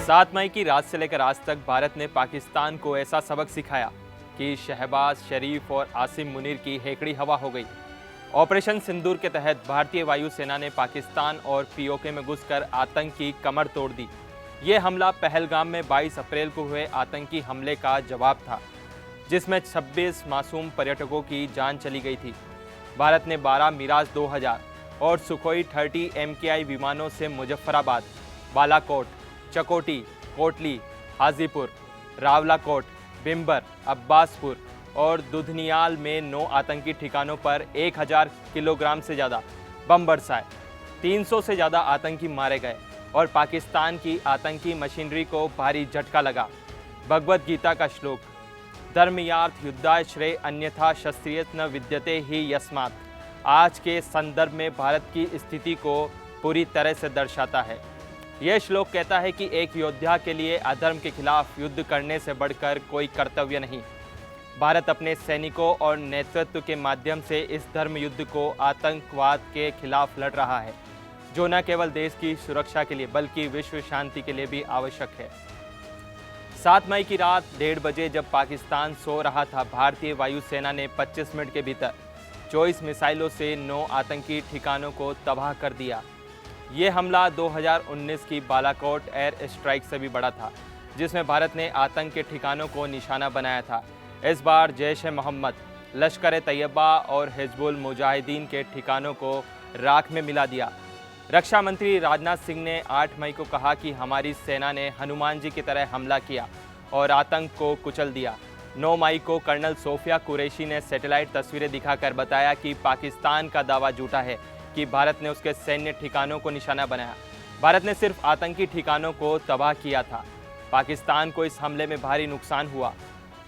7 मई की रात से लेकर आज तक भारत ने पाकिस्तान को ऐसा सबक सिखाया कि शहबाज शरीफ और आसिम मुनीर की हेकड़ी हवा हो गई। ऑपरेशन सिंदूर के तहत भारतीय वायुसेना ने पाकिस्तान और पीओके में घुसकर आतंक की कमर तोड़ दी। ये हमला पहलगाम में 22 अप्रैल को हुए आतंकी हमले का जवाब था, जिसमें 26 मासूम पर्यटकों की जान चली गई थी। भारत ने 12 मिराज 2000 और सुखोई 30 MKI विमानों से मुजफ्फराबाद, बालाकोट, चकोटी, कोटली, हाजीपुर, रावलाकोट, बिम्बर, अब्बासपुर और दुधनियाल में 9 आतंकी ठिकानों पर 1000 किलोग्राम से ज़्यादा बम बरसाए। 300 से ज़्यादा आतंकी मारे गए और पाकिस्तान की आतंकी मशीनरी को भारी झटका लगा। भगवद गीता का श्लोक, धर्मयार्थ युद्धाय श्रेय अन्यथा शस्त्रियत न विद्यते ही यस्मात्, आज के संदर्भ में भारत की स्थिति को पूरी तरह से दर्शाता है। यह श्लोक कहता है कि एक योद्धा के लिए अधर्म के खिलाफ युद्ध करने से बढ़कर कोई कर्तव्य नहीं। भारत अपने सैनिकों और नेतृत्व के माध्यम से इस धर्म युद्ध को आतंकवाद के खिलाफ लड़ रहा है, जो न केवल देश की सुरक्षा के लिए बल्कि विश्व शांति के लिए भी आवश्यक है। 7 मई की रात 1:30 बजे जब पाकिस्तान सो रहा था, भारतीय वायुसेना ने 25 मिनट के भीतर 24 मिसाइलों से 9 आतंकी ठिकानों को तबाह कर दिया। ये हमला 2019 की बालाकोट एयर स्ट्राइक से भी बड़ा था, जिसमें भारत ने आतंक के ठिकानों को निशाना बनाया था। इस बार जैश-ए-मोहम्मद, लश्कर-ए-तैयबा और हिजबुल मुजाहिदीन के ठिकानों को राख में मिला दिया। रक्षा मंत्री राजनाथ सिंह ने 8 मई को कहा कि हमारी सेना ने हनुमान जी की तरह हमला किया और आतंक को कुचल दिया। 9 मई को कर्नल सोफिया कुरैशी ने सैटेलाइट तस्वीरें दिखाकर बताया कि पाकिस्तान का दावा झूठा है कि भारत ने उसके सैन्य ठिकानों को निशाना बनाया। भारत ने सिर्फ आतंकी ठिकानों को तबाह किया था। पाकिस्तान को इस हमले में भारी नुकसान हुआ।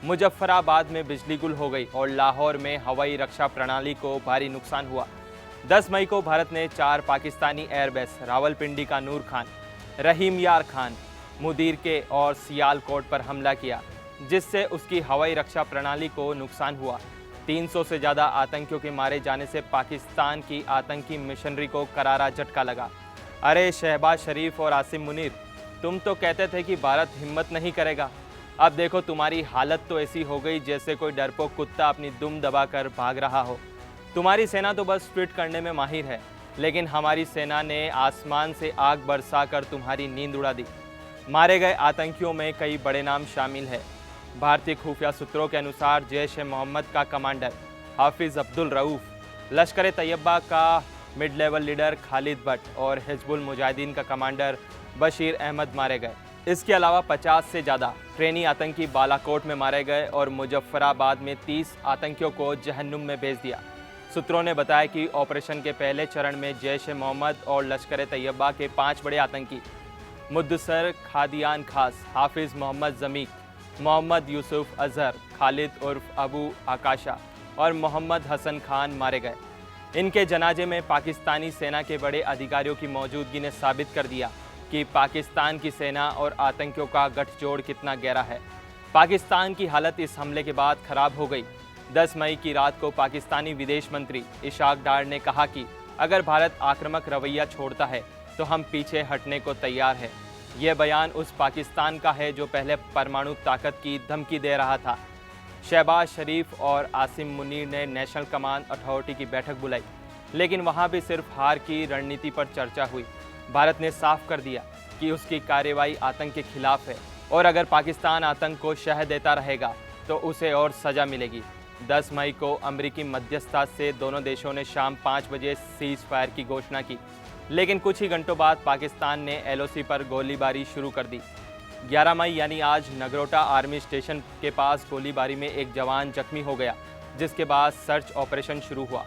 मुजफ्फराबाद में बिजली गुल हो गई और लाहौर में हवाई रक्षा प्रणाली को भारी नुकसान हुआ। 10 मई को भारत ने 4 पाकिस्तानी एयरबेस रावलपिंडी का नूर खान, रहीम यार खान, मुदीर के और सियालकोट पर हमला किया, जिससे उसकी हवाई रक्षा प्रणाली को नुकसान हुआ। 300 से ज़्यादा आतंकियों के मारे जाने से पाकिस्तान की आतंकी मिशनरी को करारा झटका लगा। अरे शहबाज शरीफ और आसिम मुनीर, तुम तो कहते थे कि भारत हिम्मत नहीं करेगा। अब देखो तुम्हारी हालत तो ऐसी हो गई जैसे कोई डरपोक कुत्ता अपनी दुम दबाकर भाग रहा हो। तुम्हारी सेना तो बस ट्वीट करने में माहिर है, लेकिन हमारी सेना ने आसमान से आग बरसाकर तुम्हारी नींद उड़ा दी। मारे गए आतंकियों में कई बड़े नाम शामिल हैं। भारतीय खुफिया सूत्रों के अनुसार जैश-ए-मोहम्मद का कमांडर हाफिज अब्दुल रऊफ, लश्कर-ए-तैयबा का mid level leader Khalid Bhatt और हिजबुल मुजाहिदीन का कमांडर बशीर अहमद मारे गए। इसके अलावा 50 से ज़्यादा ट्रेनी आतंकी बालाकोट में मारे गए और मुजफ्फराबाद में 30 आतंकियों को जहन्नुम में भेज दिया। सूत्रों ने बताया कि ऑपरेशन के पहले चरण में जैश-ए-मोहम्मद और लश्कर-ए-तैयबा के 5 बड़े आतंकी मुद्दसर खादियान खास, हाफिज मोहम्मद जमीक, मोहम्मद यूसुफ अजहर, खालिद उर्फ अबू आकाशा और मोहम्मद हसन खान मारे गए। इनके जनाजे में पाकिस्तानी सेना के बड़े अधिकारियों की मौजूदगी ने साबित कर दिया कि पाकिस्तान की सेना और आतंकियों का गठजोड़ कितना गहरा है। पाकिस्तान की हालत इस हमले के बाद खराब हो गई। 10 मई की रात को पाकिस्तानी विदेश मंत्री इशाक डार ने कहा कि अगर भारत आक्रामक रवैया छोड़ता है तो हम पीछे हटने को तैयार हैं। यह बयान उस पाकिस्तान का है जो पहले परमाणु ताकत की धमकी दे रहा था। शहबाज शरीफ और आसिम मुनीर ने नेशनल कमांड अथॉरिटी की बैठक बुलाई, लेकिन वहां भी सिर्फ हार की रणनीति पर चर्चा हुई। भारत ने साफ कर दिया कि उसकी कार्रवाई आतंक के खिलाफ है और अगर पाकिस्तान आतंक को शह देता रहेगा तो उसे और सज़ा मिलेगी। 10 मई को अमेरिकी मध्यस्थता से दोनों देशों ने शाम 5 बजे सीज फायर की घोषणा की, लेकिन कुछ ही घंटों बाद पाकिस्तान ने LOC पर गोलीबारी शुरू कर दी। 11 मई यानी आज नगरोटा आर्मी स्टेशन के पास गोलीबारी में एक जवान जख्मी हो गया, जिसके बाद सर्च ऑपरेशन शुरू हुआ।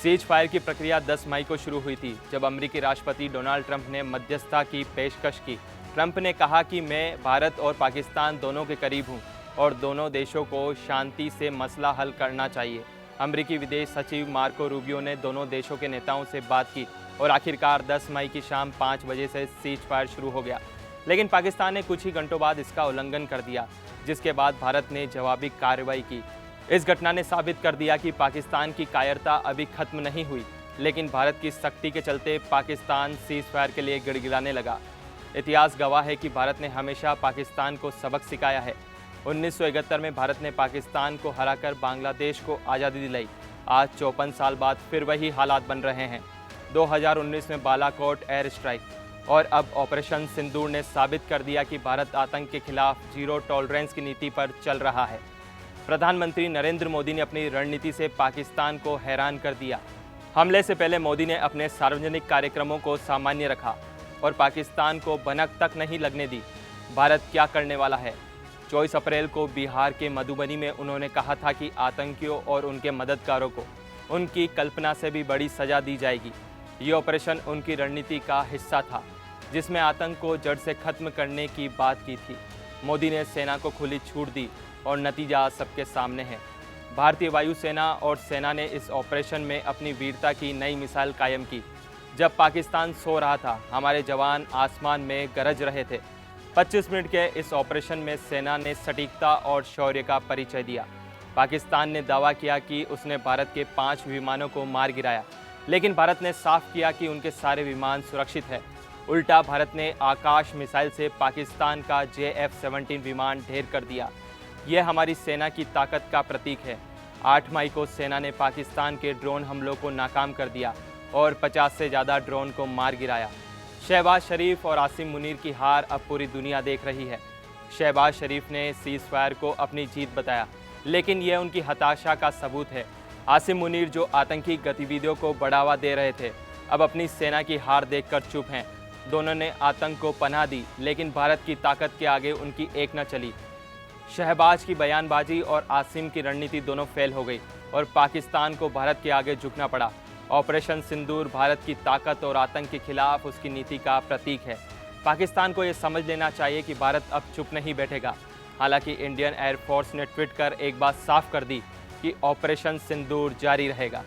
सीज फायर की प्रक्रिया 10 मई को शुरू हुई थी, जब अमेरिकी राष्ट्रपति डोनाल्ड ट्रंप ने मध्यस्थता की पेशकश की। ट्रंप ने कहा कि मैं भारत और पाकिस्तान दोनों के करीब हूं और दोनों देशों को शांति से मसला हल करना चाहिए। अमेरिकी विदेश सचिव मार्को रूबियो ने दोनों देशों के नेताओं से बात की और आखिरकार 10 मई की शाम 5 बजे से सीज फायर शुरू हो गया। लेकिन पाकिस्तान ने कुछ ही घंटों बाद इसका उल्लंघन कर दिया, जिसके बाद भारत ने जवाबी कार्रवाई की। इस घटना ने साबित कर दिया कि पाकिस्तान की कायरता अभी खत्म नहीं हुई, लेकिन भारत की सख्ती के चलते पाकिस्तान सीज फायर के लिए गिड़गिड़ाने लगा। इतिहास गवाह है कि भारत ने हमेशा पाकिस्तान को सबक सिखाया है। 1971 में भारत ने पाकिस्तान को हराकर बांग्लादेश को आज़ादी दिलाई। आज 54 साल बाद फिर वही हालात बन रहे हैं। 2019 में बालाकोट एयर स्ट्राइक और अब ऑपरेशन सिंदूर ने साबित कर दिया कि भारत आतंक के खिलाफ जीरो टॉलरेंस की नीति पर चल रहा है। प्रधानमंत्री नरेंद्र मोदी ने अपनी रणनीति से पाकिस्तान को हैरान कर दिया। हमले से पहले मोदी ने अपने सार्वजनिक कार्यक्रमों को सामान्य रखा और पाकिस्तान को भनक तक नहीं लगने दी। भारत क्या करने वाला है? 24 अप्रैल को बिहार के मधुबनी में उन्होंने कहा था कि आतंकियों और उनके मददगारों को उनकी कल्पना से भी बड़ी सजा दी जाएगी। ये ऑपरेशन उनकी रणनीति का हिस्सा था, जिसमें आतंक को जड़ से खत्म करने की बात की थी। मोदी ने सेना को खुली छूट दी और नतीजा सबके सामने है। भारतीय वायुसेना और सेना ने इस ऑपरेशन में अपनी वीरता की नई मिसाल कायम की। जब पाकिस्तान सो रहा था, हमारे जवान आसमान में गरज रहे थे। 25 मिनट के इस ऑपरेशन में सेना ने सटीकता और शौर्य का परिचय दिया। पाकिस्तान ने दावा किया कि उसने भारत के 5 विमानों को मार गिराया, लेकिन भारत ने साफ किया कि उनके सारे विमान सुरक्षित हैं। उल्टा भारत ने आकाश मिसाइल से पाकिस्तान का JF-17 विमान ढेर कर दिया। यह हमारी सेना की ताकत का प्रतीक है। 8 मई को सेना ने पाकिस्तान के ड्रोन हमलों को नाकाम कर दिया और 50 से ज़्यादा ड्रोन को मार गिराया। शहबाज शरीफ और आसिम मुनीर की हार अब पूरी दुनिया देख रही है। शहबाज शरीफ ने सीज़ फायर को अपनी जीत बताया, लेकिन यह उनकी हताशा का सबूत है। आसिम मुनीर, जो आतंकी गतिविधियों को बढ़ावा दे रहे थे, अब अपनी सेना की हार देखकर चुप हैं। दोनों ने आतंक को पनाह दी, लेकिन भारत की ताकत के आगे उनकी एक न चली। शहबाज की बयानबाजी और आसिम की रणनीति दोनों फेल हो गई और पाकिस्तान को भारत के आगे झुकना पड़ा। ऑपरेशन सिंदूर भारत की ताकत और आतंक के खिलाफ उसकी नीति का प्रतीक है। पाकिस्तान को ये समझ लेना चाहिए कि भारत अब चुप नहीं बैठेगा। हालांकि इंडियन एयरफोर्स ने ट्वीट कर एक बात साफ कर दी कि ऑपरेशन सिंदूर जारी रहेगा।